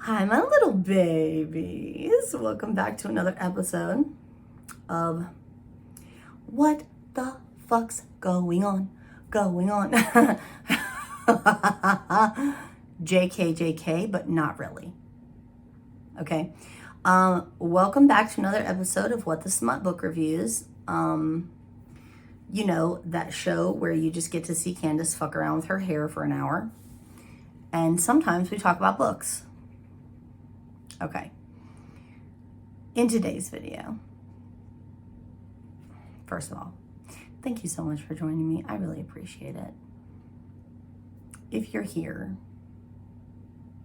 Hi, my little babies. Welcome back to another episode of What the Fuck's Going On? JK, but not really. Okay. Welcome back to another episode of What the Smut Book Reviews. You know, that show where you just get to see Candace fuck around with her hair for an hour. And sometimes we talk about books. Okay. In today's video, first of all, thank you so much for joining me. I really appreciate it. If you're here,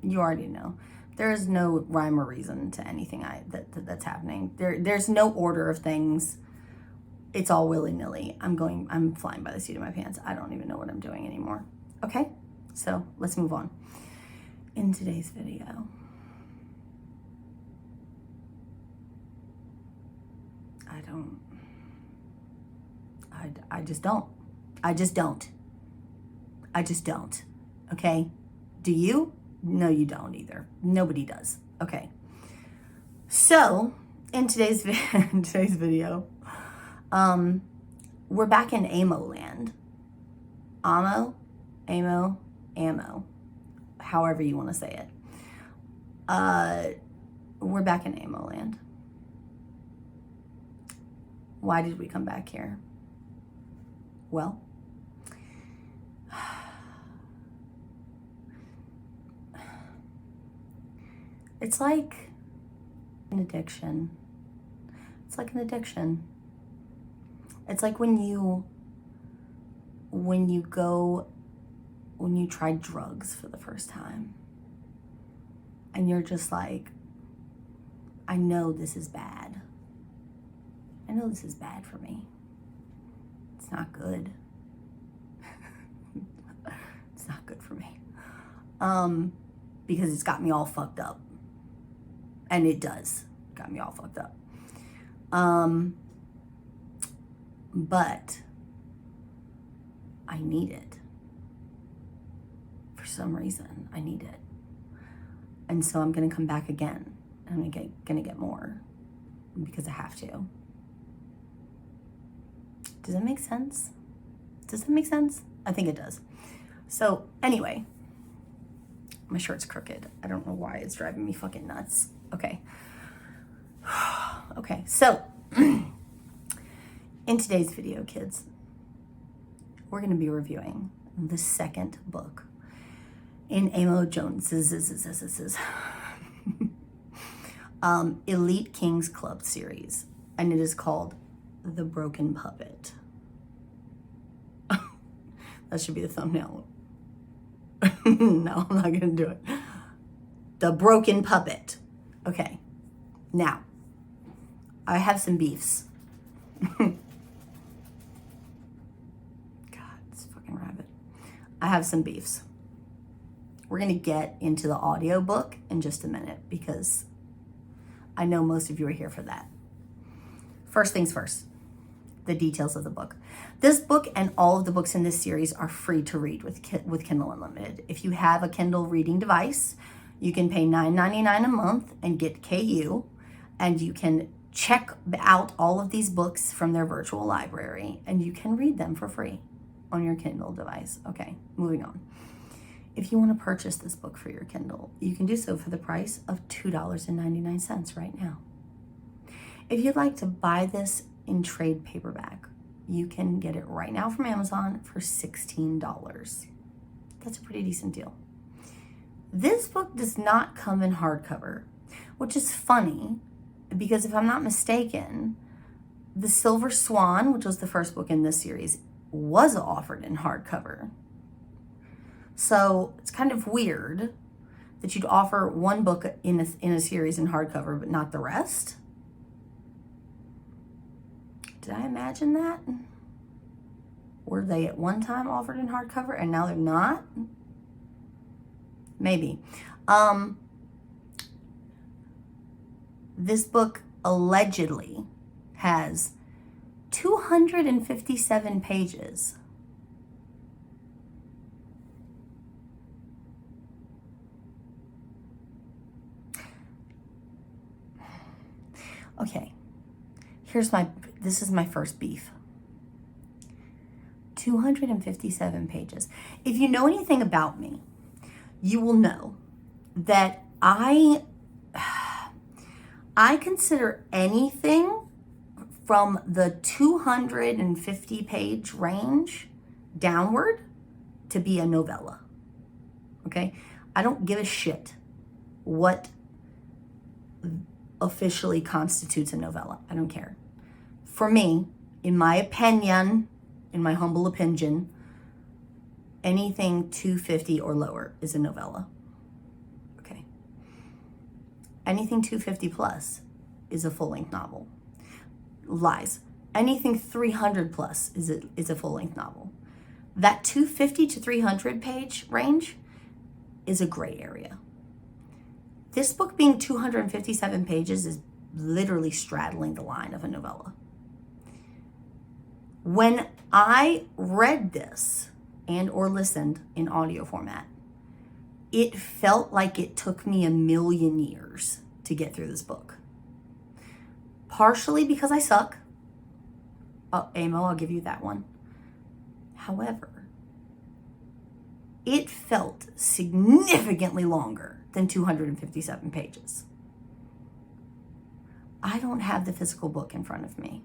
you already know. There is no rhyme or reason to anything that's happening. There's no order of things. It's all willy-nilly. I'm flying by the seat of my pants. I don't even know what I'm doing anymore. Okay? So let's move on. In today's video, I just don't. Okay? Do you? No, you don't either. Nobody does. Okay. So, in today's video, we're back in Amo land. Amo, however you want to say it. We're back in Amo land. Why did we come back here? Well, it's like an addiction. It's like an addiction. It's like when you try drugs for the first time and you're just like, I know this is bad. I know this is bad for me. It's not good. It's not good for me. Because it's got me all fucked up. And it does. Got me all fucked up. But I need it. For some reason, I need it. And so I'm gonna come back again. I'm gonna get more. Because I have to. Does that make sense? Does that make sense? I think it does. So anyway, my shirt's crooked. I don't know why it's driving me fucking nuts. Okay. Okay, so in today's video, kids, we're gonna be reviewing the second book in Amo Jones's Elite Kings Club series, and it is called The Broken Puppet. That should be the thumbnail. No, I'm not gonna do it. The Broken Puppet. Okay, now, I have some beefs. God, this fucking rabbit. I have some beefs. We're gonna get into the audiobook in just a minute because I know most of you are here for that. First things first, the details of the book. This book and all of the books in this series are free to read with Kindle Unlimited. If you have a Kindle reading device, you can pay $9.99 a month and get KU, and you can check out all of these books from their virtual library, and you can read them for free on your Kindle device. Okay, moving on. If you want to purchase this book for your Kindle, you can do so for the price of $2.99 right now. If you'd like to buy this in trade paperback, you can get it right now from Amazon for $16. That's a pretty decent deal. This book does not come in hardcover, which is funny because if I'm not mistaken, The Silver Swan, which was the first book in this series, was offered in hardcover. So it's kind of weird that you'd offer one book in a series in hardcover, but not the rest. Did I imagine that? Were they at one time offered in hardcover and now they're not? Maybe. This book allegedly has 257 pages. Okay, this is my first beef. 257 pages. If you know anything about me, you will know that I consider anything from the 250 page range downward to be a novella. Okay? I don't give a shit what officially constitutes a novella. I don't care. For me, in my opinion, in my humble opinion, anything 250 or lower is a novella. Okay. Anything 250 plus is a full-length novel. Lies. Anything 300 plus is a full-length novel. That 250 to 300 page range is a gray area. This book being 257 pages is literally straddling the line of a novella. When I read this and or listened in audio format, it felt like it took me a million years to get through this book. Partially because I suck. Oh, Amo, I'll give you that one. However, it felt significantly longer than 257 pages. I don't have the physical book in front of me.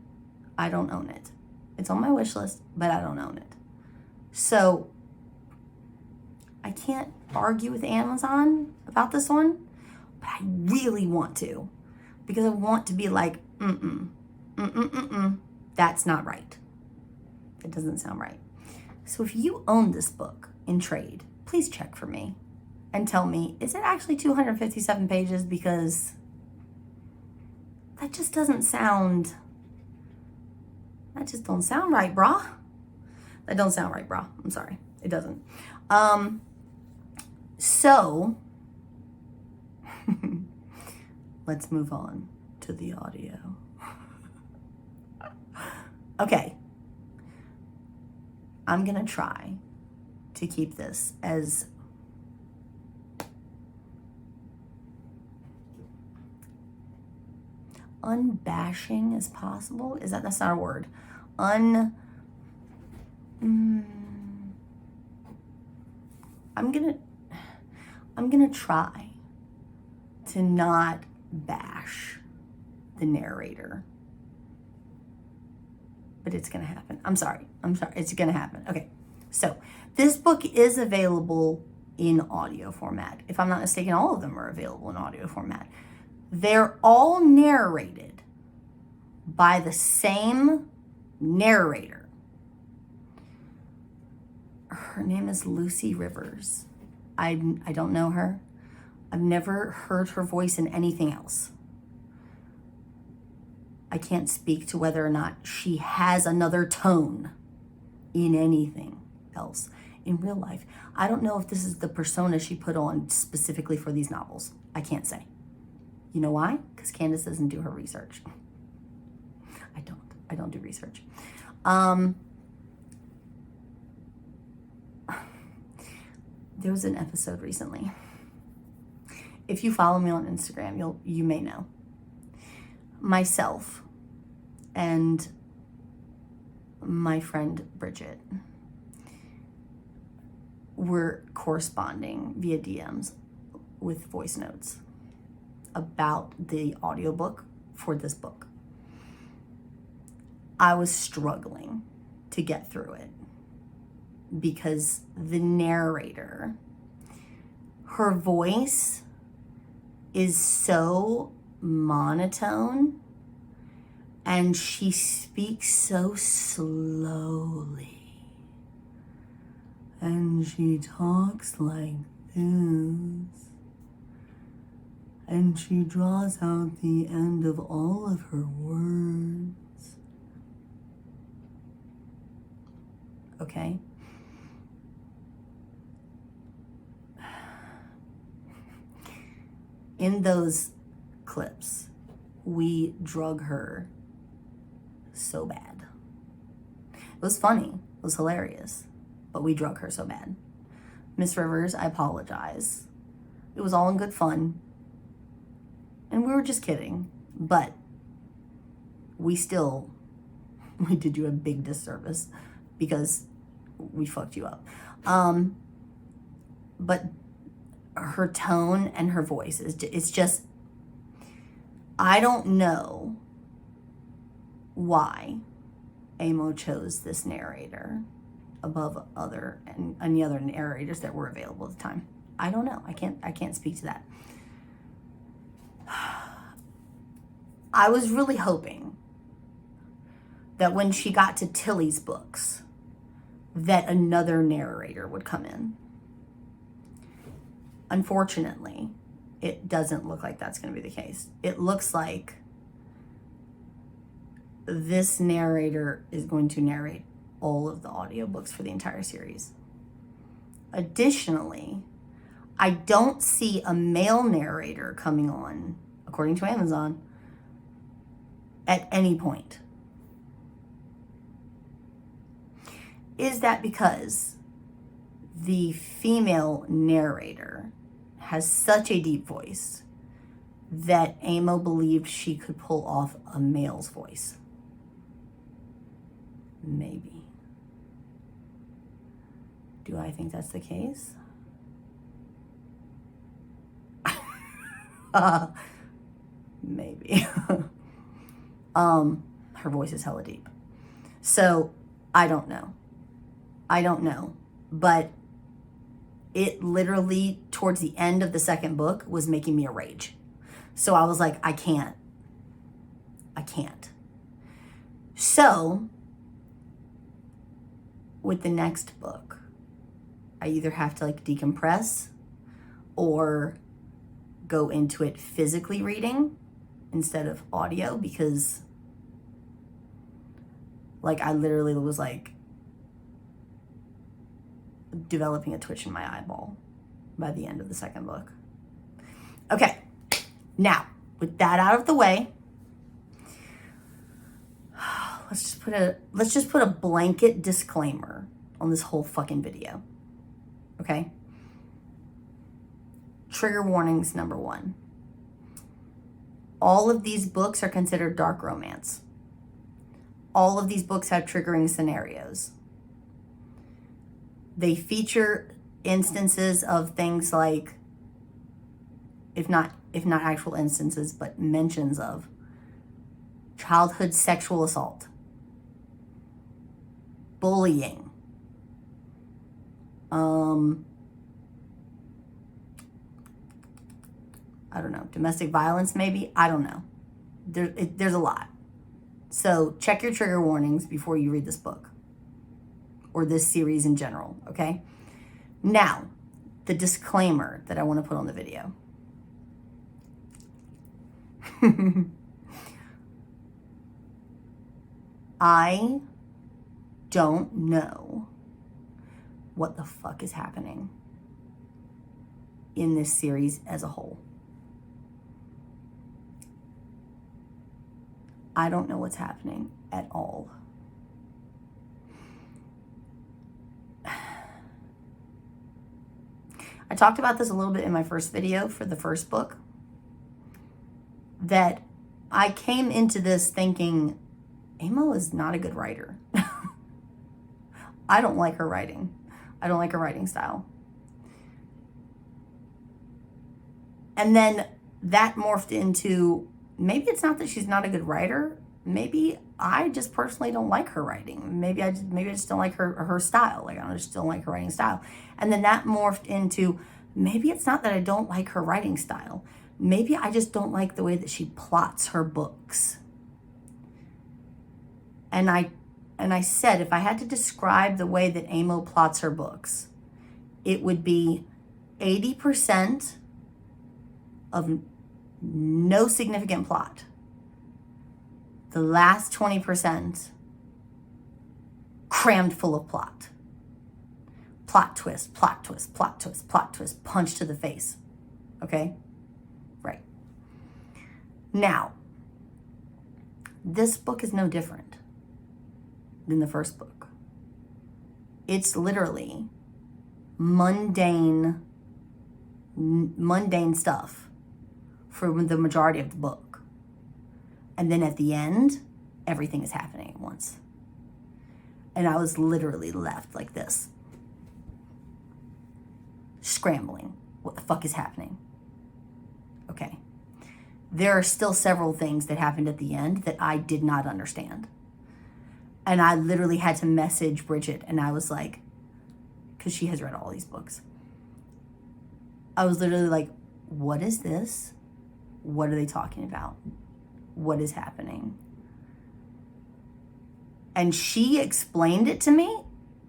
I don't own it. It's on my wish list, but I don't own it. So I can't argue with Amazon about this one, but I really want to, because I want to be like, that's not right. It doesn't sound right. So if you own this book in trade, please check for me and tell me, is it actually 257 pages? Because that just don't sound right, brah. That don't sound right, brah. I'm sorry. It doesn't. So let's move on to the audio. Okay. I'm going to try to keep this as unbashing as possible. That's not a word. I'm gonna try to not bash the narrator, but it's gonna happen. I'm sorry, it's gonna happen. Okay, so this book is available in audio format. If I'm not mistaken, all of them are available in audio format. They're all narrated by the same narrator. Her name is Lucy Rivers. I don't know her. I've never heard her voice in anything else. I can't speak to whether or not she has another tone in anything else in real life. I don't know if this is the persona she put on specifically for these novels. I can't say. You know why? Because Candace doesn't do her research. I don't do research. There was an episode recently. If you follow me on Instagram, you may know. Myself and my friend Bridget were corresponding via DMs with voice notes about the audiobook for this book. I was struggling to get through it because the narrator, her voice is so monotone and she speaks so slowly and she talks like this and she draws out the end of all of her words. Okay? In those clips, we drug her so bad. It was funny. It was hilarious. But we drug her so bad. Miss Rivers, I apologize. It was all in good fun. And we were just kidding. But we did you a big disservice because we fucked you up. But her tone and her voice it's just, I don't know why Amo chose this narrator above any other narrators that were available at the time. I don't know. I can't speak to that. I was really hoping that when she got to Tilly's books, that another narrator would come in. Unfortunately, it doesn't look like that's going to be the case. It looks like this narrator is going to narrate all of the audiobooks for the entire series. Additionally, I don't see a male narrator coming on, according to Amazon, at any point. Is that because the female narrator has such a deep voice that Amo believed she could pull off a male's voice? Maybe. Do I think that's the case? Maybe. Her voice is hella deep. So, I don't know. But it literally, towards the end of the second book, was making me a rage. So I was like, I can't. So, with the next book, I either have to decompress or go into it physically reading instead of audio, because I literally was developing a twitch in my eyeball by the end of the second book. Okay, now with that out of the way, let's just put a blanket disclaimer on this whole fucking video. Okay? Trigger warnings number 1. All of these books are considered dark romance. All of these books have triggering scenarios. They feature instances of things like, if not actual instances, but mentions of childhood sexual assault, bullying, I don't know, domestic violence maybe, I don't know. There's a lot. So check your trigger warnings before you read this book or this series in general, okay? Now, the disclaimer that I want to put on the video. I don't know what the fuck is happening in this series as a whole. I don't know what's happening at all. I talked about this a little bit in my first video for the first book, that I came into this thinking Amo is not a good writer. I don't like her writing. I don't like her writing style. And then that morphed into, maybe it's not that she's not a good writer. Maybe I just personally don't like her writing. Maybe I just don't like her style. I just don't like her writing style. And then that morphed into, maybe it's not that I don't like her writing style. Maybe I just don't like the way that she plots her books. And I said, if I had to describe the way that Amo plots her books, it would be 80% of no significant plot. The last 20% crammed full of plot. Plot twist, plot twist, plot twist, plot twist, punch to the face. Okay? Right. Now, this book is no different than the first book. It's literally mundane stuff for the majority of the book. And then at the end, everything is happening at once. And I was literally left like this, scrambling. What the fuck is happening? Okay. There are still several things that happened at the end that I did not understand. And I literally had to message Bridget, and I was like, because she has read all these books. I was literally like, what is this? What are they talking about? What is happening? And she explained it to me,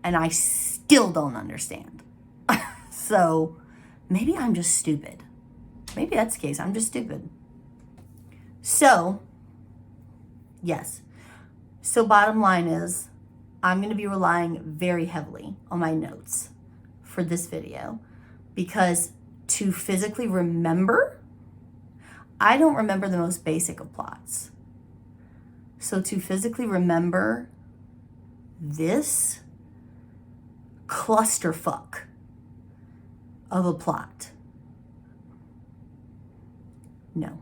and I still don't understand. So maybe I'm just stupid. Maybe that's the case. I'm just stupid. So, yes. So bottom line is, I'm going to be relying very heavily on my notes for this video, because to physically remember, I don't remember the most basic of plots. So to physically remember this clusterfuck of a plot, no.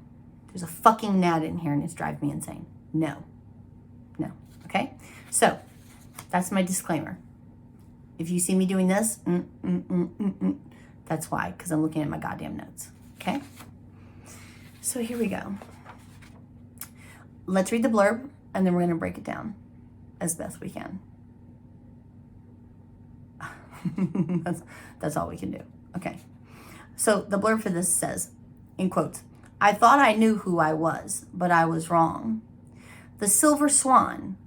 There's a fucking gnat in here and it's driving me insane. No. Okay? So, that's my disclaimer. If you see me doing this, that's why, because I'm looking at my goddamn notes. Okay? So here we go. Let's read the blurb, and then we're going to break it down as best we can. That's all we can do. Okay. So the blurb for this says, in quotes, I thought I knew who I was, but I was wrong. The Silver Swan,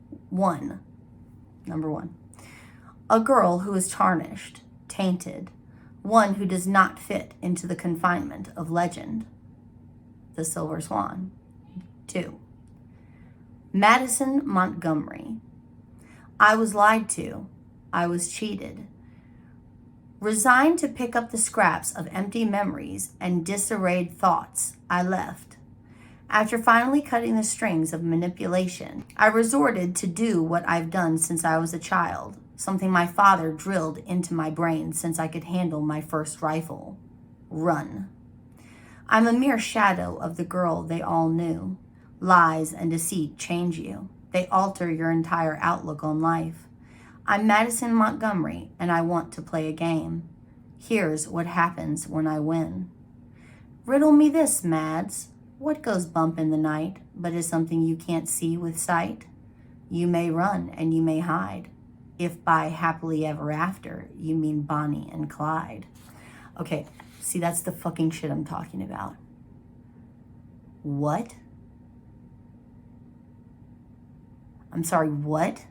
number one. A girl who is tarnished, tainted, one who does not fit into the confinement of legend. The Silver Swan. 2. Madison Montgomery. I was lied to. I was cheated. Resigned to pick up the scraps of empty memories and disarrayed thoughts, I left. After finally cutting the strings of manipulation, I resorted to do what I've done since I was a child, something my father drilled into my brain since I could handle my first rifle. Run. I'm a mere shadow of the girl they all knew. Lies and deceit change you. They alter your entire outlook on life. I'm Madison Montgomery, and I want to play a game. Here's what happens when I win. Riddle me this, Mads. What goes bump in the night, but is something you can't see with sight? You may run and you may hide, if by happily ever after you mean Bonnie and Clyde. Okay, see, that's the fucking shit I'm talking about. What? I'm sorry, what?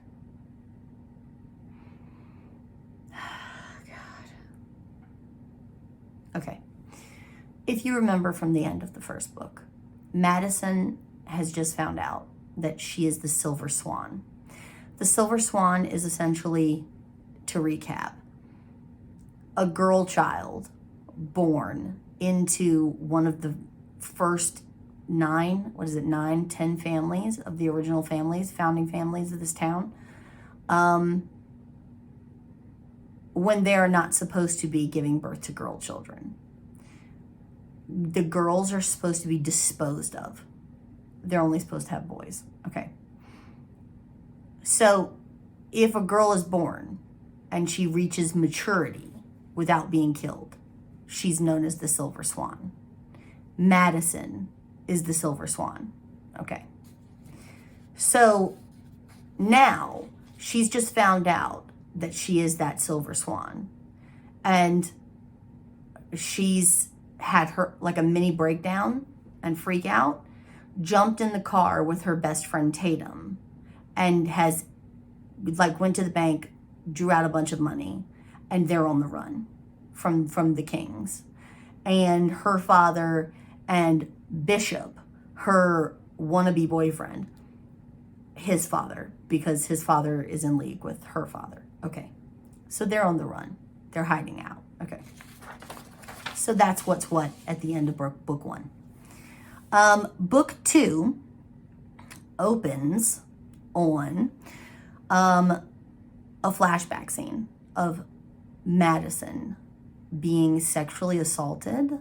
Okay. If you remember from the end of the first book, Madison has just found out that she is the Silver Swan. The Silver Swan is essentially, to recap, a girl child born into one of the first 10 families of the original families, founding families of this town, when they are not supposed to be giving birth to girl children. The girls are supposed to be disposed of. They're only supposed to have boys. Okay. So if a girl is born and she reaches maturity without being killed, she's known as the Silver Swan. Madison is the Silver Swan. Okay. So now she's just found out that she is that Silver Swan. And she's had her like a mini breakdown and freak out, jumped in the car with her best friend Tatum, and has went to the bank, drew out a bunch of money, and they're on the run from the Kings. And her father and Bishop, her wannabe boyfriend, his father, because his father is in league with her father. Okay, so they're on the run. They're hiding out. Okay, so that's what's what at the end of book 1. Book 2 opens on a flashback scene of Madison being sexually assaulted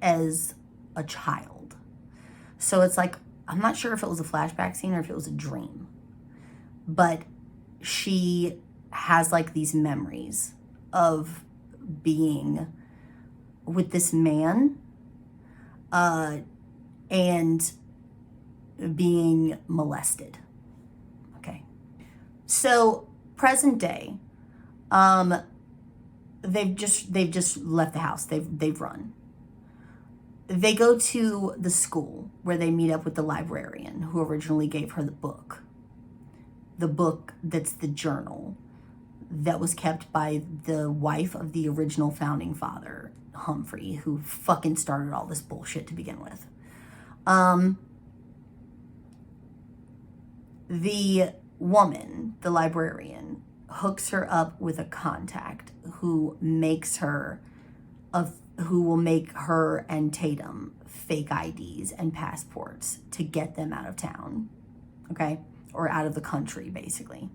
as a child. So it's like I'm not sure if it was a flashback scene or if it was a dream, but she has like these memories of being with this man and being molested. Okay. So present day, they've just left the house. They've run. They go to the school where they meet up with the librarian who originally gave her the book. The book that's the journal that was kept by the wife of the original founding father, Humphrey, who fucking started all this bullshit to begin with. The woman, the librarian, hooks her up with a contact who will make her and Tatum fake IDs and passports to get them out of town, okay? Or out of the country, basically.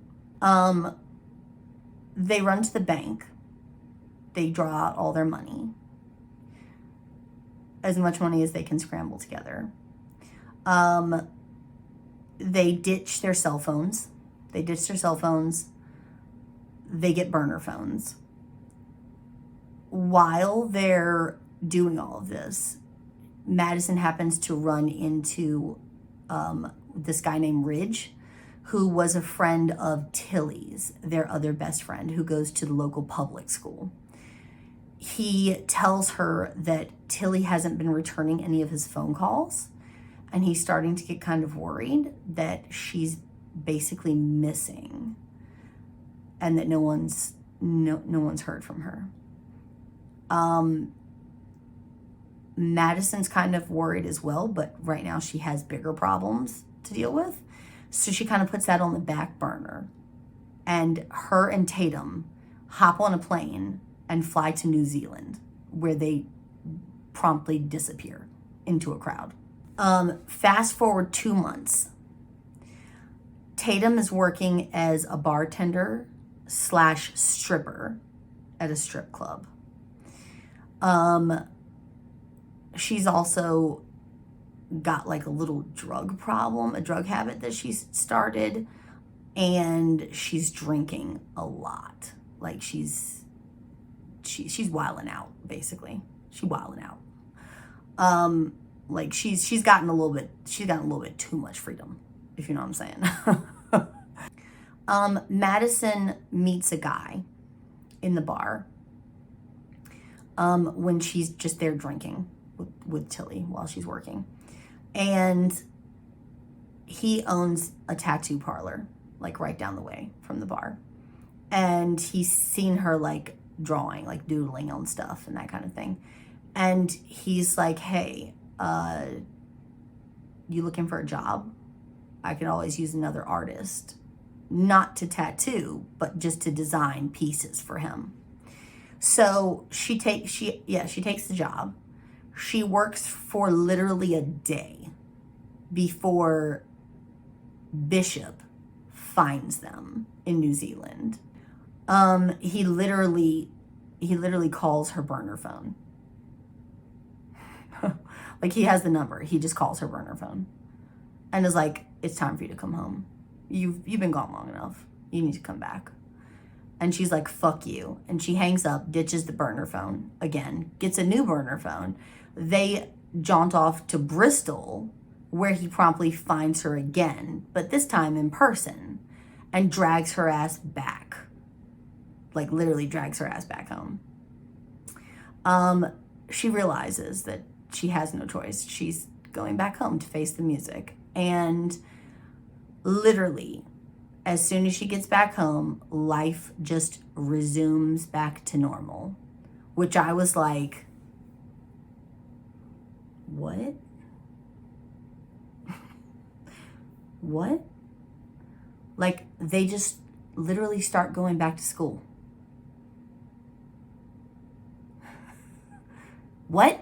They run to the bank. They draw out all their money. As much money as they can scramble together. They ditch their cell phones. They get burner phones. While they're doing all of this, Madison happens to run into this guy named Ridge, who was a friend of Tilly's, their other best friend, who goes to the local public school. He tells her that Tilly hasn't been returning any of his phone calls, and he's starting to get kind of worried that she's basically missing and that no one's heard from her. Madison's kind of worried as well, but right now she has bigger problems to deal with. So she kind of puts that on the back burner. And her and Tatum hop on a plane and fly to New Zealand, where they promptly disappear into a crowd. Fast forward 2 months. Tatum is working as a bartender / stripper at a strip club. She's also got like a little drug problem, a drug habit that she's started, and she's drinking a lot. Like she's wilding out, basically. She's wilding out. Like she's gotten a little bit too much freedom, if you know what I'm saying. Madison meets a guy in the bar when she's just there drinking with Tilly while she's working. And he owns a tattoo parlor, like right down the way from the bar. And he's seen her like drawing, like doodling on stuff and that kind of thing. And he's like, hey, you looking for a job? I could always use another artist, not to tattoo, but just to design pieces for him. So she takes the job. She works for literally a day before Bishop finds them in New Zealand. He literally calls her burner phone. Like he has the number. He just calls her burner phone and is like, it's time for you to come home. You've been gone long enough. You need to come back. And she's like, fuck you. And she hangs up, ditches the burner phone again, gets a new burner phone. They jaunt off to Bristol, where he promptly finds her again, but this time in person, and drags her ass back. Like literally drags her ass back home. She realizes that she has no choice. She's going back home to face the music. And literally, as soon as she gets back home, life just resumes back to normal. Which I was like, what? What? Like, they just literally start going back to school. What?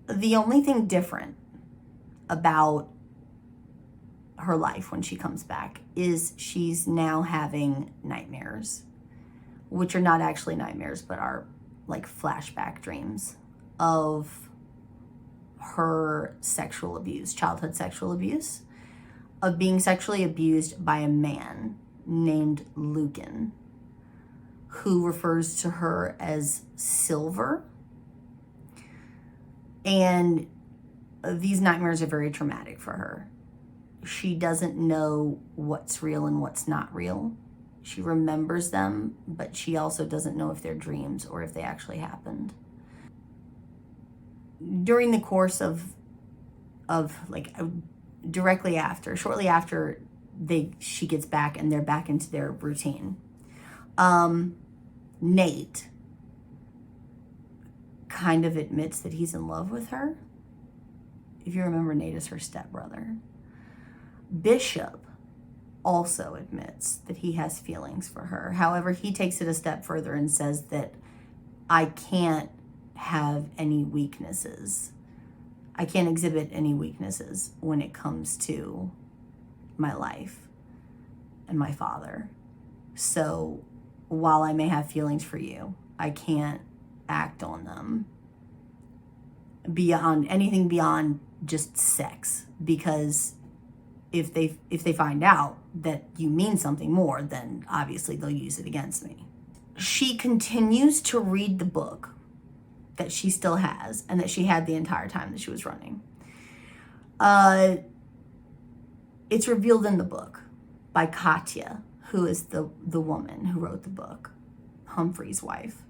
The only thing different about her life when she comes back is she's now having nightmares, which are not actually nightmares, but are like flashback dreams of her sexual abuse, childhood sexual abuse, of being sexually abused by a man named Lucan, who refers to her as Silver. And these nightmares are very traumatic for her. She doesn't know what's real and what's not real. She remembers them, but she also doesn't know if they're dreams or if they actually happened. During the course of like directly after, shortly after she gets back and they're back into their routine, Nate kind of admits that he's in love with her. If you remember, Nate is her stepbrother. Bishop also admits that he has feelings for her. However, he takes it a step further and says that I can't have any weaknesses. I can't exhibit any weaknesses when it comes to my life and my father. So while I may have feelings for you, I can't act on them beyond anything beyond just sex, because if they find out that you mean something more, then obviously they'll use it against me. She continues to read the book that she still has and that she had the entire time that she was running. It's revealed in the book by Katya, who is the woman who wrote the book, Humphrey's wife,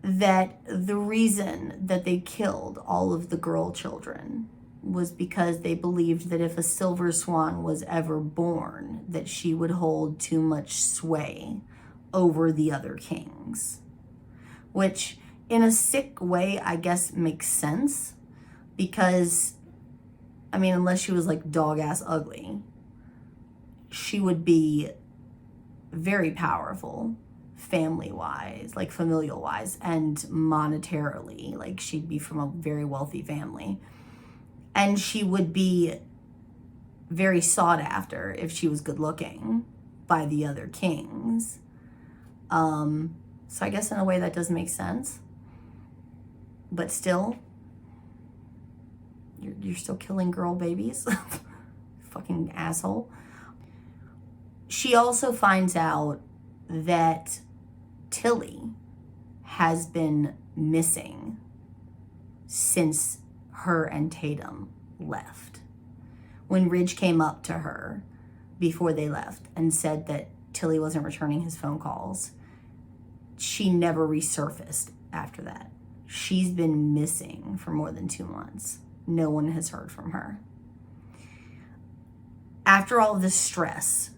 that the reason that they killed all of the girl children was because they believed that if a silver swan was ever born, that she would hold too much sway over the other kings. Which, in a sick way, I guess makes sense, because, I mean, unless she was like dog-ass ugly, she would be very powerful family-wise, like familial-wise, and monetarily. Like, she'd be from a very wealthy family. And she would be very sought after if she was good looking by the other kings. So I guess in a way that does make sense. But still, you're still killing girl babies. Fucking asshole. She also finds out that Tilly has been missing since her and Tatum left. When Ridge came up to her before they left and said that Tilly wasn't returning his phone calls, she never resurfaced after that. She's been missing for more than 2 months. No one has heard from her. After all of the stress,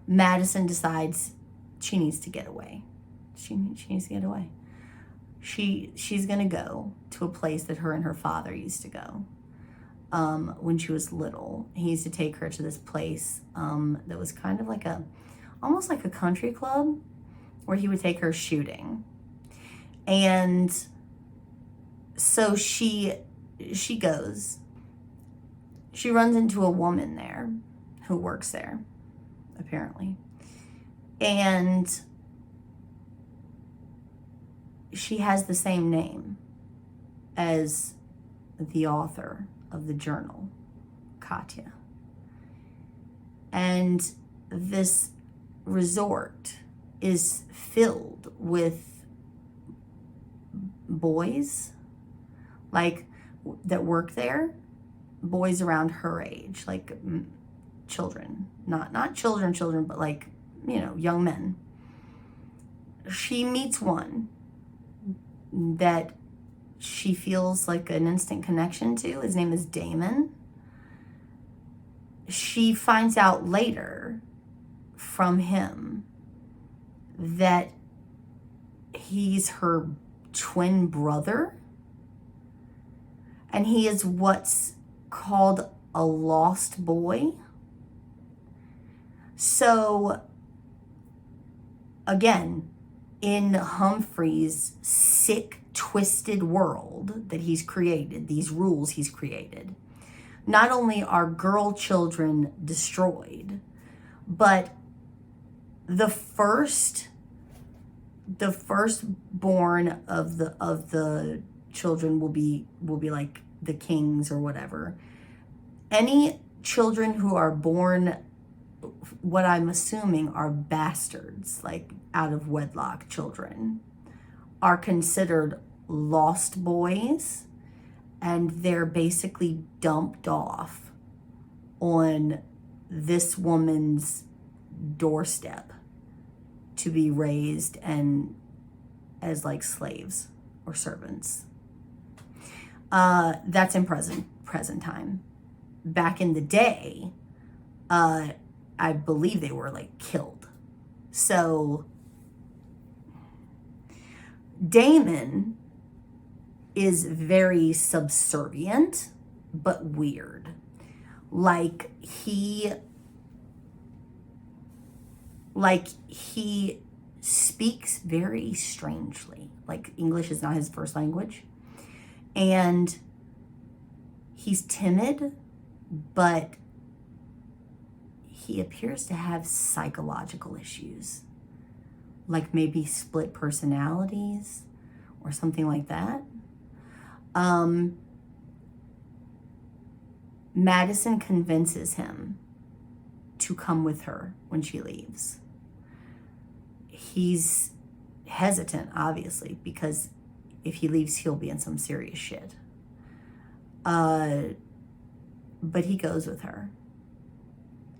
Madison decides she needs to get away. She needs to get away. She's gonna go to a place that her and her father used to go when she was little. He used to take her to this place that was kind of like almost like a country club, where he would take her shooting. And so she goes. She runs into a woman there who works there, apparently. And she has the same name as the author of the journal, Katya. And this resort is filled with boys, like, that work there, boys around her age, like children, not children, but like, you know, young men. She meets one that she feels like an instant connection to. His name is Damon. She finds out later from him that he's her twin brother, and he is what's called a lost boy. So again, in Humphrey's sick, twisted world that he's created, these rules he's created, not only are girl children destroyed, but the first the firstborn of the children will be like the kings or whatever. Any children who are born, what I'm assuming are bastards, like out of wedlock children, are considered lost boys, and they're basically dumped off on this woman's doorstep to be raised and as like slaves or servants. That's in present time. Back in the day, I believe they were like killed. So Damon is very subservient, but weird. Like he speaks very strangely. Like English is not his first language. And he's timid, but he appears to have psychological issues. Like maybe split personalities or something like that. Madison convinces him to come with her when she leaves. He's hesitant, obviously, because if he leaves, he'll be in some serious shit. But he goes with her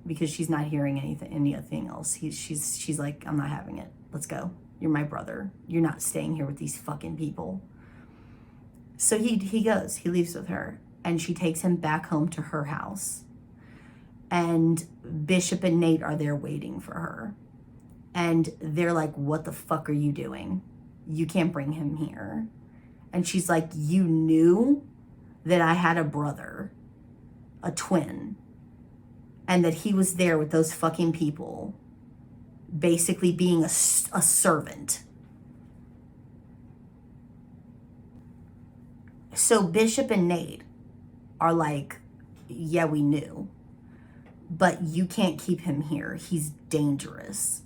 because she's not hearing anything else. She's like, I'm not having it. Let's go. You're my brother. You're not staying here with these fucking people. So he goes. He leaves with her, and she takes him back home to her house. And Bishop and Nate are there waiting for her. And they're like, what the fuck are you doing? You can't bring him here. And she's like, you knew that I had a brother, a twin, and that he was there with those fucking people, basically being a servant. So Bishop and Nate are like, yeah, we knew, but you can't keep him here. He's dangerous.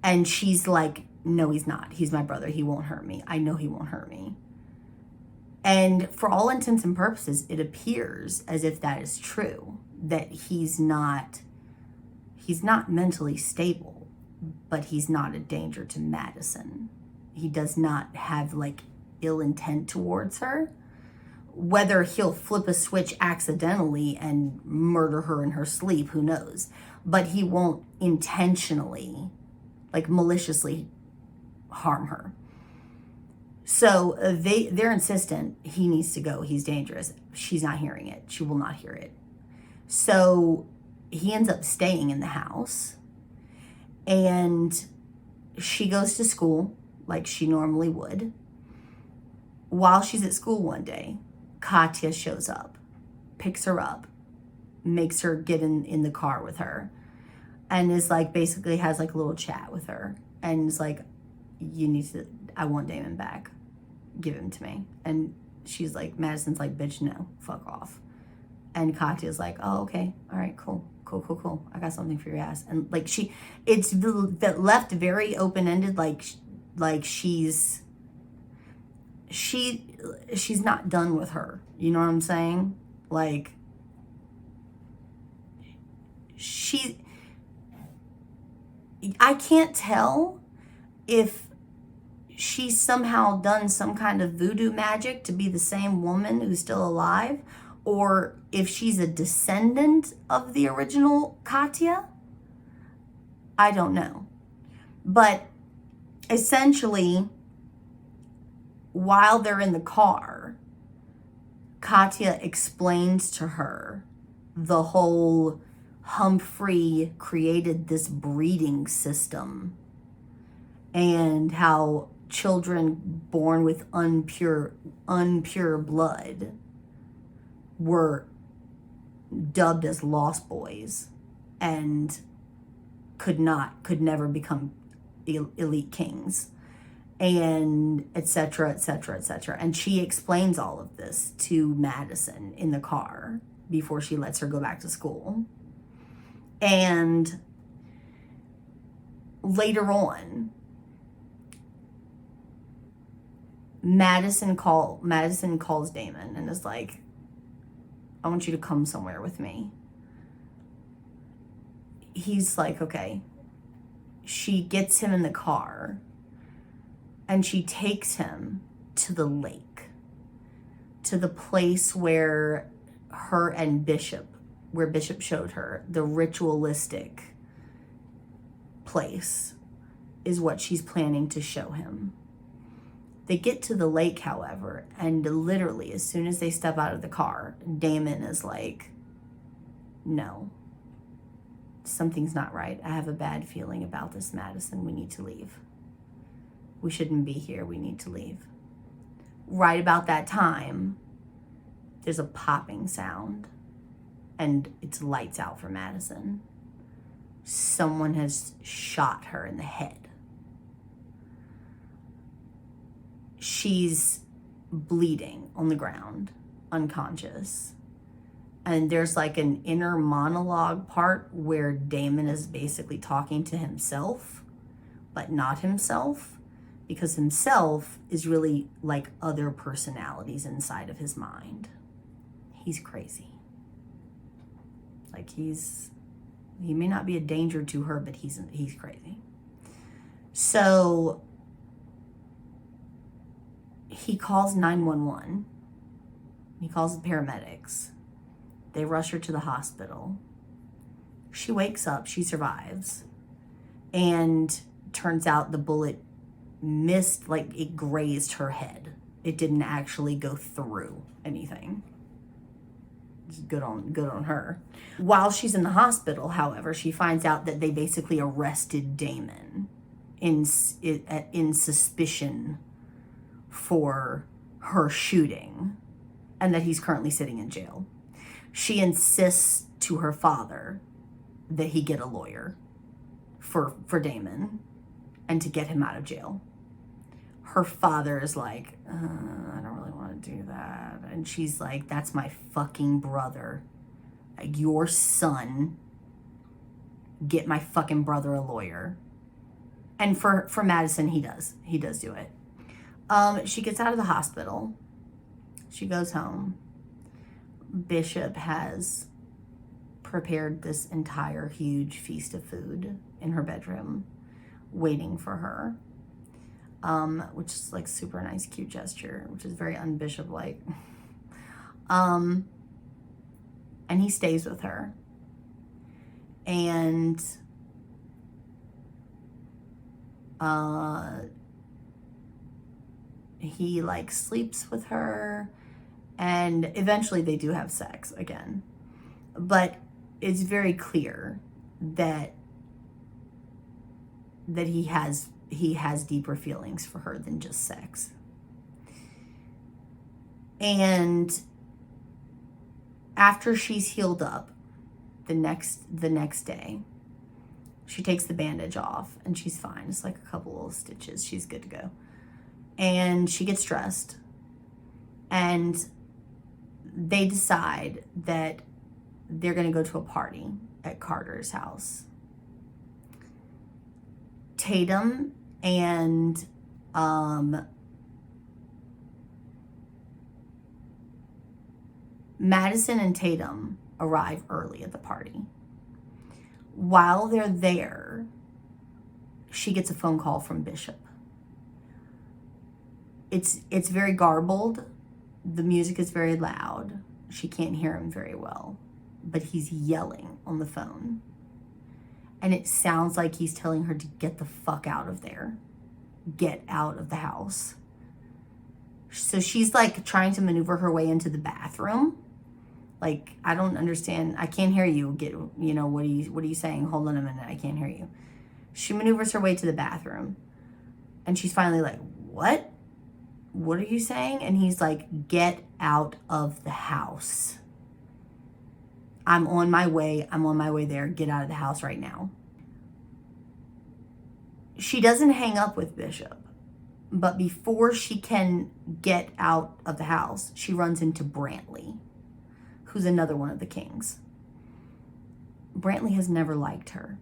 And she's like, no, he's not. He's my brother. He won't hurt me. I know he won't hurt me. And for all intents and purposes, it appears as if that is true, that he's not mentally stable, but he's not a danger to Madison. He does not have like ill intent towards her. Whether he'll flip a switch accidentally and murder her in her sleep, who knows? But he won't intentionally, like maliciously harm her. So they're insistent he needs to go. He's dangerous. She's not hearing it. She will not hear it. So he ends up staying in the house, and she goes to school like she normally would. While she's at school one day, Katya shows up, picks her up, makes her get in the car with her, and is like, basically has like a little chat with her, and is like, I want Damon back. Give him to me. And she's like, Madison's like, bitch, no, fuck off. And Katya's like, oh, okay, all right, cool. I got something for your ass. And like it's left very open-ended, like she's not done with her. You know what I'm saying? Like I can't tell if she's somehow done some kind of voodoo magic to be the same woman who's still alive, or if she's a descendant of the original Katya. I don't know. But essentially, while they're in the car, Katya explains to her the whole Humphrey created this breeding system, and how children born with unpure blood were dubbed as lost boys and could never become elite kings, and etc., etc., etc. And she explains all of this to Madison in the car before she lets her go back to school. And later on, Madison calls Damon and is like, I want you to come somewhere with me. He's like, okay. She gets him in the car and she takes him to the lake, to the place where her and Bishop showed her, the ritualistic place is what she's planning to show him. They get to the lake, however, and literally as soon as they step out of the car, Damon is like, no, something's not right. I have a bad feeling about this, Madison. We need to leave. We shouldn't be here. We need to leave. Right about that time, there's a popping sound and it's lights out for Madison. Someone has shot her in the head. She's bleeding on the ground, unconscious. And there's like an inner monologue part where Damon is basically talking to himself, but not himself, because himself is really like other personalities inside of his mind. He's crazy. Like he may not be a danger to her, but he's crazy. So he calls 911. He calls the paramedics. They rush her to the hospital. She wakes up, she survives. And turns out the bullet missed, like it grazed her head. It didn't actually go through anything. It's good on her. While she's in the hospital, however, she finds out that they basically arrested Damon in suspicion for her shooting and that he's currently sitting in jail. She insists to her father that he get a lawyer for Damon and to get him out of jail. Her father is like, I don't really want to do that. And she's like, that's my fucking brother. Like, your son, get my fucking brother a lawyer. And for Madison, he does do it. She gets out of the hospital. She goes home. Bishop has prepared this entire huge feast of food in her bedroom, waiting for her, which is like super nice, cute gesture, which is very un-Bishop-like. And he stays with her. And he like sleeps with her, and eventually they do have sex again. But it's very clear that he has deeper feelings for her than just sex. And after she's healed up, the next day, she takes the bandage off and she's fine. It's like a couple little stitches. She's good to go. And she gets dressed, and they decide that they're going to go to a party at Carter's house. Tatum and Madison and Tatum arrive early at the party. While they're there, she gets a phone call from Bishop. It's very garbled. The music is very loud. She can't hear him very well, but he's yelling on the phone. And it sounds like he's telling her to get the fuck out of there. Get out of the house. So she's like trying to maneuver her way into the bathroom. Like, I don't understand. I can't hear you. What are you saying? Hold on a minute. I can't hear you. She maneuvers her way to the bathroom. And she's finally like, what? What are you saying? And he's like, get out of the house. I'm on my way there. Get out of the house right now. She doesn't hang up with Bishop, but before she can get out of the house, she runs into Brantley, who's another one of the kings. Brantley has never liked her.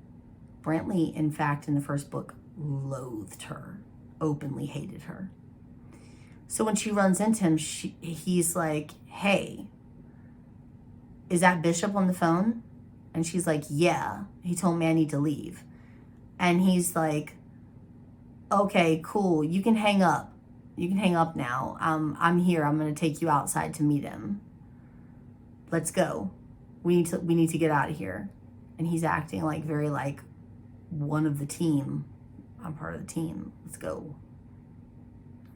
Brantley, in fact, in the first book, loathed her, openly hated her. So when she runs into him, he's like, hey, is that Bishop on the phone? And she's like, yeah, he told me I need to leave. And he's like, okay, cool, you can hang up. You can hang up now. I'm here. I'm going to take you outside to meet him. Let's go. We need to get out of here. And he's acting like very like one of the team. I'm part of the team. Let's go.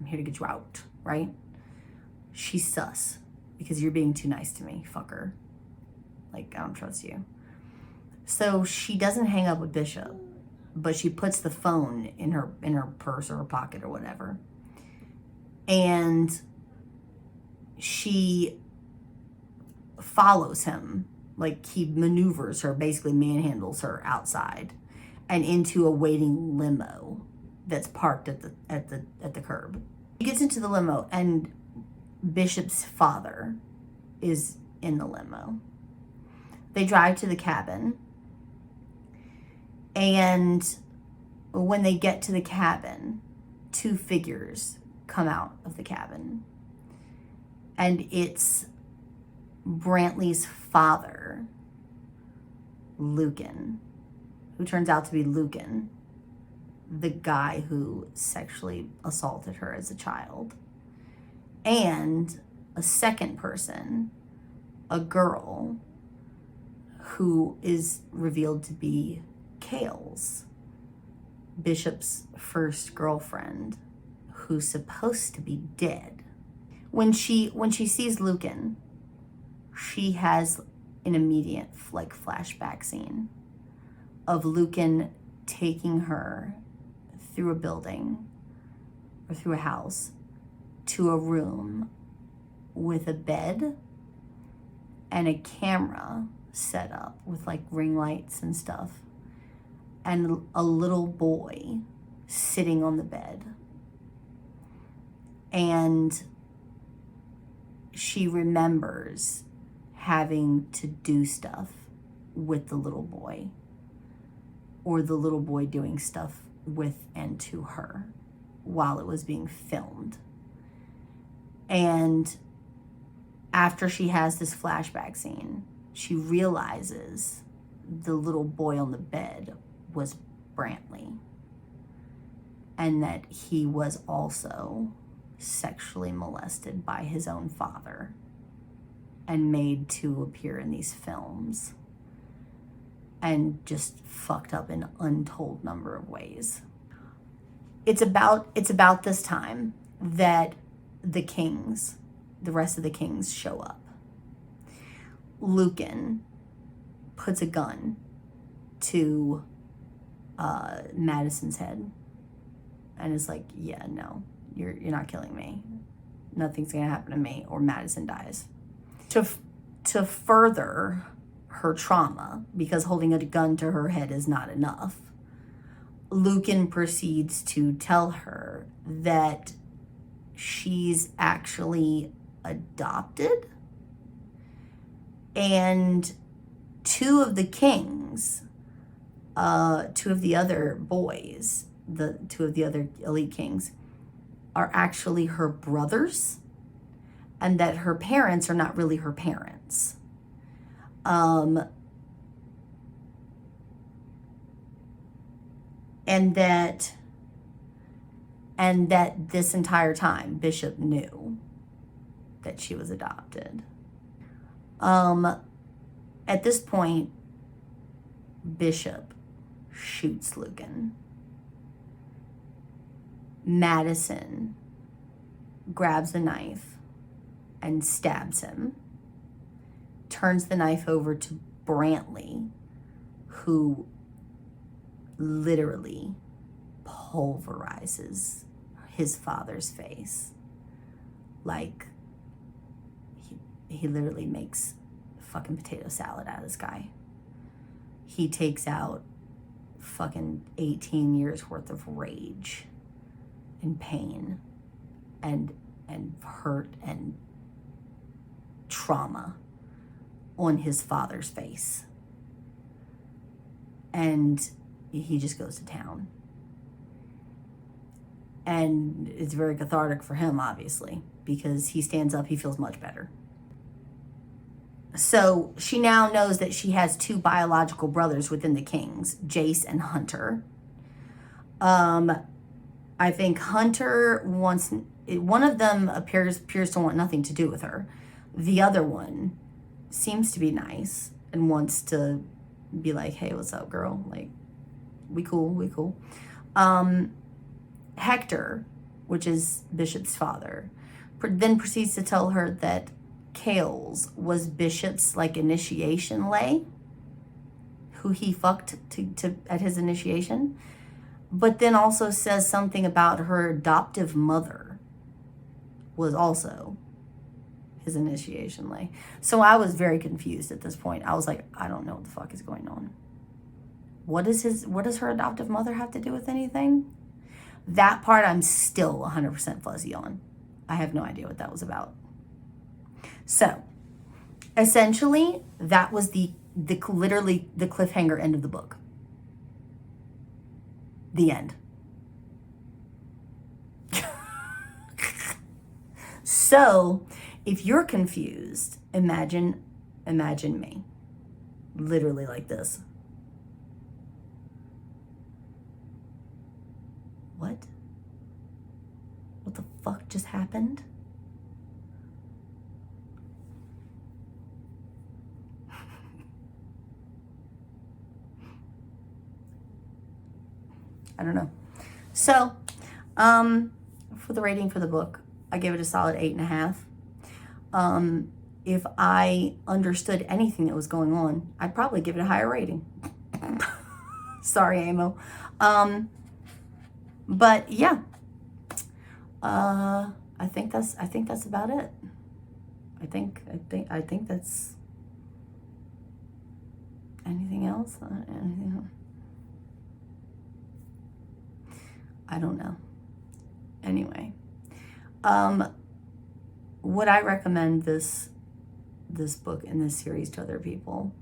I'm here to get you out, right? She's sus because you're being too nice to me, fucker. Like, I don't trust you. So she doesn't hang up with Bishop, but she puts the phone in her purse or her pocket or whatever. And she follows him, like he maneuvers her, basically manhandles her outside and into a waiting limo that's parked at the curb. She gets into the limo and Bishop's father is in the limo. They drive to the cabin, and when they get to the cabin, two figures come out of the cabin, and it's Brantley's father, Lucan, who turns out to be Lucan, the guy who sexually assaulted her as a child, and a second person, a girl who is revealed to be Kale's, Bishop's first girlfriend, who's supposed to be dead. When she sees Lucan, she has an immediate like flashback scene of Lucan taking her through a building or through a house to a room with a bed and a camera set up with like ring lights and stuff, and a little boy sitting on the bed. And she remembers having to do stuff with the little boy, or the little boy doing stuff with and to her while it was being filmed. And after she has this flashback scene, she realizes the little boy on the bed was Brantley, and that he was also sexually molested by his own father and made to appear in these films and just fucked up in an untold number of ways. It's about this time that the rest of the kings show up. Lucan puts a gun to Madison's head and is like, yeah, no, you're not killing me. Nothing's gonna happen to me, or Madison dies. To further her trauma, because holding a gun to her head is not enough, Lucan proceeds to tell her that she's actually adopted, and two of the kings, two of the other boys, two of the other elite kings, are actually her brothers, and that her parents are not really her parents. And that this entire time Bishop knew that she was adopted. At this point, Bishop shoots Lucan. Madison grabs a knife and stabs him, turns the knife over to Brantley, who literally pulverizes his father's face. Like, he literally makes fucking potato salad out of this guy. He takes out fucking 18 years worth of rage and pain and hurt and trauma on his father's face. And he just goes to town. And it's very cathartic for him, obviously, because he stands up, he feels much better. So she now knows that she has two biological brothers within the Kings, Jace and Hunter. I think Hunter wants, one of them appears to want nothing to do with her. The other one seems to be nice and wants to be like, hey, what's up, girl? Like, we cool. Hector, which is Bishop's father, then proceeds to tell her that Kales was Bishop's like initiation lay, who he fucked to at his initiation, but then also says something about her adoptive mother was also his initiation lay. So I was very confused at this point. I was like, I don't know what the fuck is going on. What does her adoptive mother have to do with anything? That part I'm still 100% fuzzy on. I have no idea what that was about. So, essentially, that was literally the cliffhanger end of the book. The end. So, if you're confused, imagine me. Literally like this. What? What the fuck just happened? I don't know. So, for the rating for the book, I gave it a solid 8.5. If I understood anything that was going on, I'd probably give it a higher rating. Sorry, Amo. But yeah, I think that's about it. I think that's, anything else? Anything else? I don't know. Anyway, would I recommend this book and this series to other people?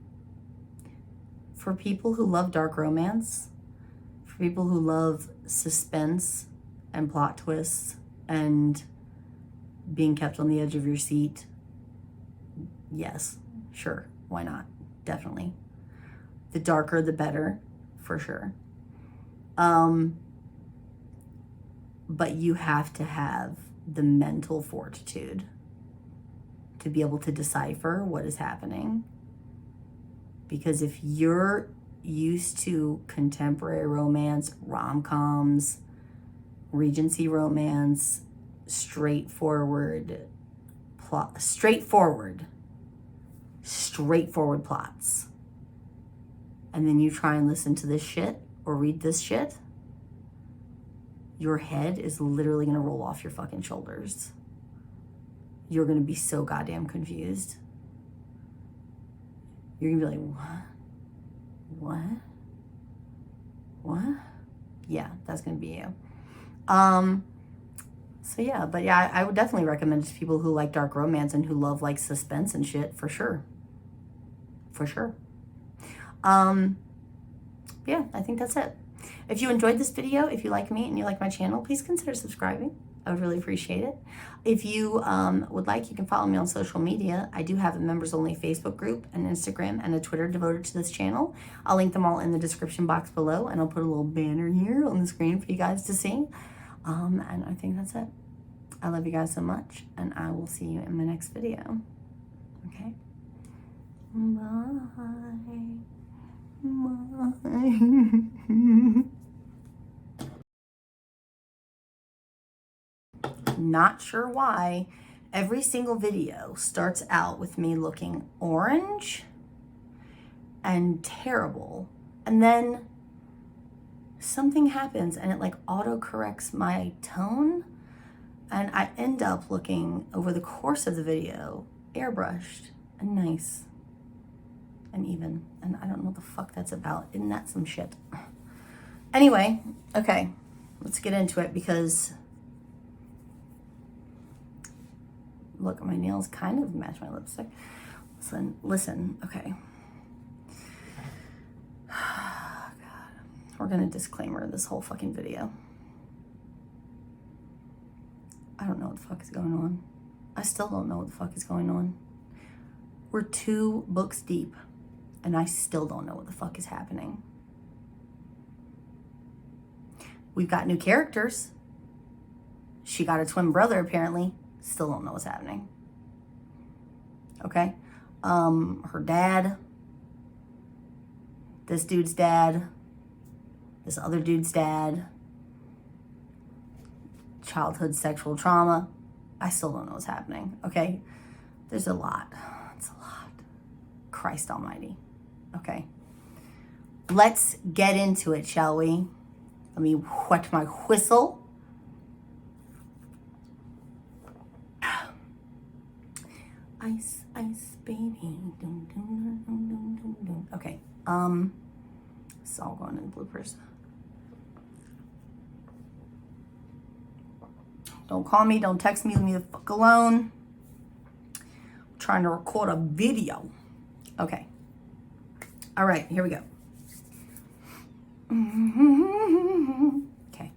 For people who love dark romance, for people who love suspense and plot twists and being kept on the edge of your seat, yes, sure, why not? Definitely. The darker, the better, for sure. But you have to have the mental fortitude to be able to decipher what is happening. Because if you're used to contemporary romance, rom-coms, Regency romance, straightforward plots, and then you try and listen to this shit or read this shit, your head is literally gonna roll off your fucking shoulders. You're gonna be so goddamn confused. You're gonna be like, what? Yeah, that's gonna be you. So yeah, but yeah, I would definitely recommend it to people who like dark romance and who love like suspense and shit, for sure. Yeah, I think that's it. If you enjoyed this video, if you like me and you like my channel, please consider subscribing. I would really appreciate it. If you would like, you can follow me on social media. I do have a members only Facebook group, an Instagram, and a Twitter devoted to this channel. I'll link them all in the description box below, and I'll put a little banner here on the screen for you guys to see. And I think that's it. I love you guys so much, and I will see you in my next video. Okay? Bye. Not sure why every single video starts out with me looking orange and terrible, and then something happens and it like auto corrects my tone, and I end up looking over the course of the video airbrushed and nice and even, and I don't know what the fuck that's about. Isn't that some shit? Anyway, okay, let's get into it, because look, my nails kind of match my lipstick. Listen, okay. God, we're gonna disclaimer this whole fucking video. I don't know what the fuck is going on. I still don't know what the fuck is going on. We're 2 books deep, and I still don't know what the fuck is happening. We've got new characters. She got a twin brother, apparently. Still don't know what's happening. Okay? Her dad, this dude's dad, this other dude's dad, childhood sexual trauma. I still don't know what's happening. Okay? There's a lot. It's a lot. Christ almighty. Okay? Let's get into it, shall we? Let me wet my whistle. Ice, ice, baby. Dun, dun, dun, dun, dun, dun, dun. Okay. It's all going in bloopers. Don't call me. Don't text me. Leave me the fuck alone. I'm trying to record a video. Okay. All right. Here we go. Okay.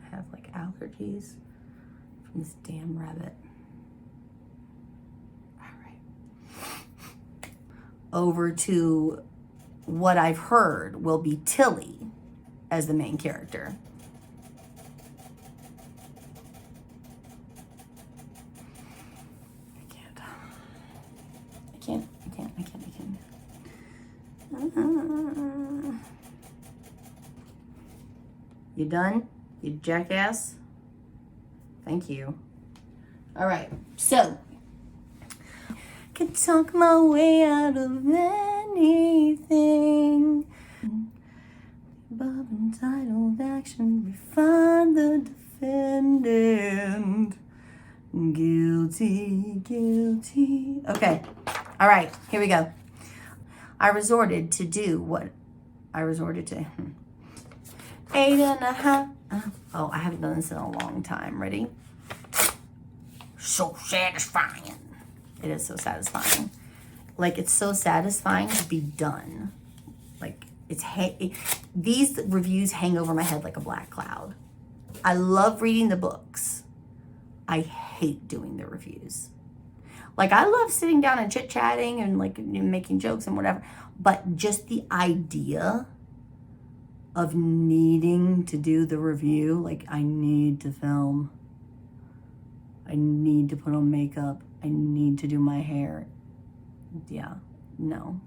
I have like allergies from this damn rabbit. All right. Over to what I've heard will be Tilly as the main character. I can't. You done? You jackass? Thank you. All right, so. Can talk my way out of anything. Bob entitled action, we find the defendant. Guilty, guilty. Okay, all right, here we go. I resorted to do what I resorted to. 8.5. Oh, I haven't done this in a long time. Ready? So satisfying. It is so satisfying. Like, it's so satisfying to be done. Like, these reviews hang over my head like a black cloud. I love reading the books. I hate doing the reviews. Like, I love sitting down and chit-chatting and, like, making jokes and whatever. But just the idea of needing to do the review, like, I need to film. I need to put on makeup. I need to do my hair. Yeah, no.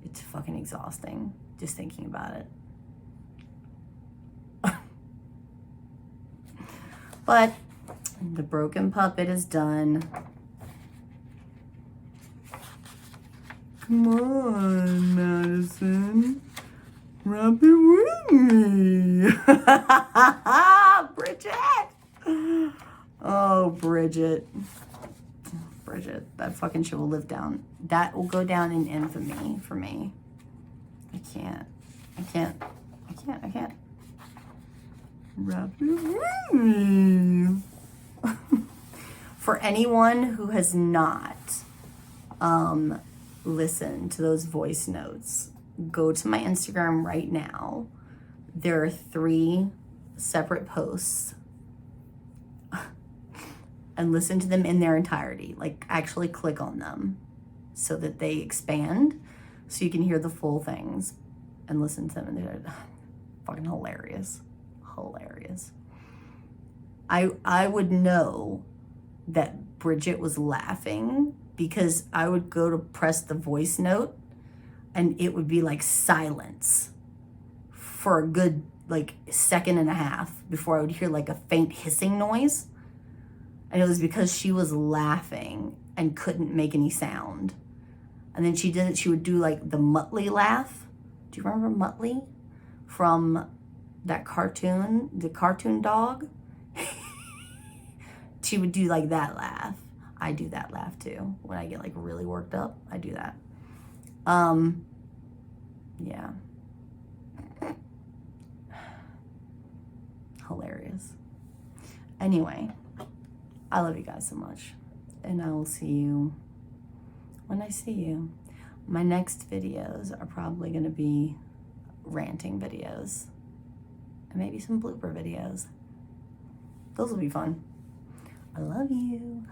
It's fucking exhausting just thinking about it. But the broken puppet is done. Come on, Madison. Rub it with me. Bridget. Oh, Bridget. Bridget. That fucking shit will live down. That will go down in infamy for me. I can't. Rub it with me. For anyone who has not listened to those voice notes, go to my Instagram right now. There are 3 separate posts and listen to them in their entirety. Like, actually click on them so that they expand so you can hear the full things and listen to them, and they're fucking hilarious. I would know that Bridget was laughing because I would go to press the voice note and it would be like silence for a good like 1.5 seconds before I would hear like a faint hissing noise. And it was because she was laughing and couldn't make any sound. And then she would do like the Muttley laugh. Do you remember Muttley from that cartoon, the cartoon dog? She would do like that laugh. I do that laugh too. When I get like really worked up, I do that. Yeah. Hilarious. Anyway, I love you guys so much. And I will see you when I see you. My next videos are probably going to be ranting videos and maybe some blooper videos. Those will be fun. I love you.